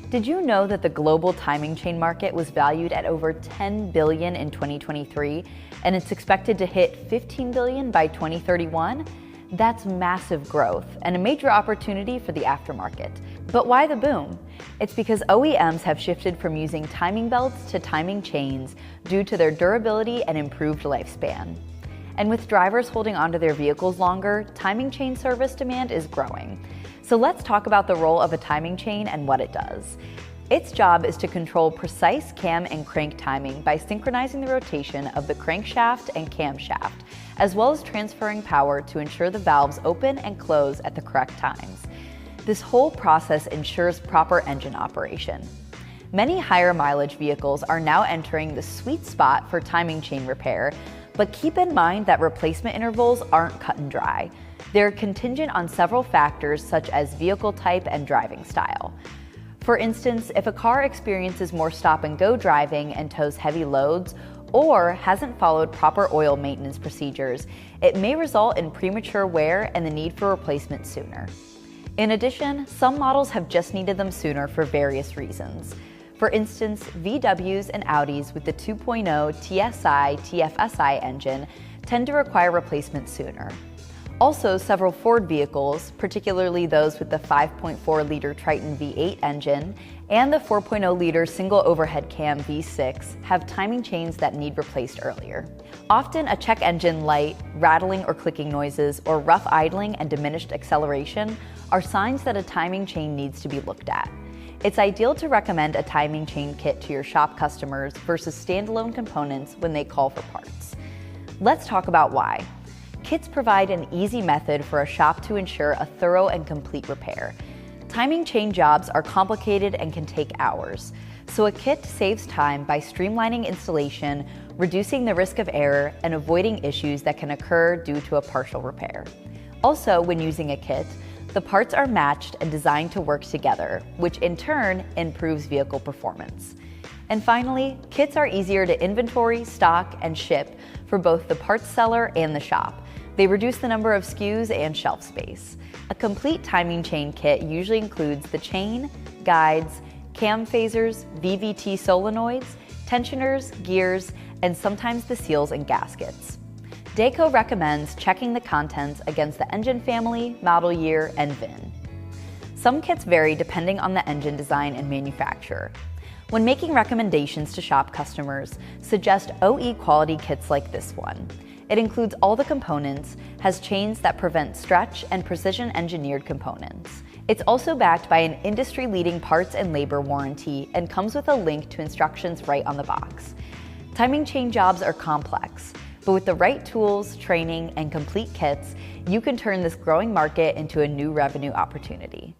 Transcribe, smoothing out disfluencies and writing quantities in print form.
Did you know that the global timing chain market was valued at over $10 billion in 2023, and it's expected to hit $15 billion by 2031? That's massive growth and a major opportunity for the aftermarket. But why the boom? It's because OEMs have shifted from using timing belts to timing chains due to their durability and improved lifespan. And with drivers holding onto their vehicles longer, timing chain service demand is growing. So let's talk about the role of a timing chain and what it does. Its job is to control precise cam and crank timing by synchronizing the rotation of the crankshaft and camshaft, as well as transferring power to ensure the valves open and close at the correct times. This whole process ensures proper engine operation. Many higher mileage vehicles are now entering the sweet spot for timing chain repair, but keep in mind that replacement intervals aren't cut and dry. They're contingent on several factors such as vehicle type and driving style. For instance, if a car experiences more stop-and-go driving and tows heavy loads, or hasn't followed proper oil maintenance procedures, it may result in premature wear and the need for replacement sooner. In addition, some models have just needed them sooner for various reasons. For instance, VWs and Audis with the 2.0 TSI/TFSI engine tend to require replacement sooner. Also, several Ford vehicles, particularly those with the 5.4-liter Triton V8 engine and the 4.0-liter single overhead cam V6, have timing chains that need replaced earlier. Often, a check engine light, rattling or clicking noises, or rough idling and diminished acceleration are signs that a timing chain needs to be looked at. It's ideal to recommend a timing chain kit to your shop customers versus standalone components when they call for parts. Let's talk about why. Kits provide an easy method for a shop to ensure a thorough and complete repair. Timing chain jobs are complicated and can take hours, so a kit saves time by streamlining installation, reducing the risk of error, and avoiding issues that can occur due to a partial repair. Also, when using a kit, the parts are matched and designed to work together, which in turn improves vehicle performance. And finally, kits are easier to inventory, stock, and ship for both the parts seller and the shop. They reduce the number of SKUs and shelf space. A complete timing chain kit usually includes the chain, guides, cam phasers, VVT solenoids, tensioners, gears, and sometimes the seals and gaskets. Dayco recommends checking the contents against the engine family, model year, and VIN. Some kits vary depending on the engine design and manufacturer. When making recommendations to shop customers, suggest OE quality kits like this one. It includes all the components, has chains that prevent stretch, and precision engineered components. It's also backed by an industry-leading parts and labor warranty and comes with a link to instructions right on the box. Timing chain jobs are complex, but with the right tools, training, and complete kits, you can turn this growing market into a new revenue opportunity.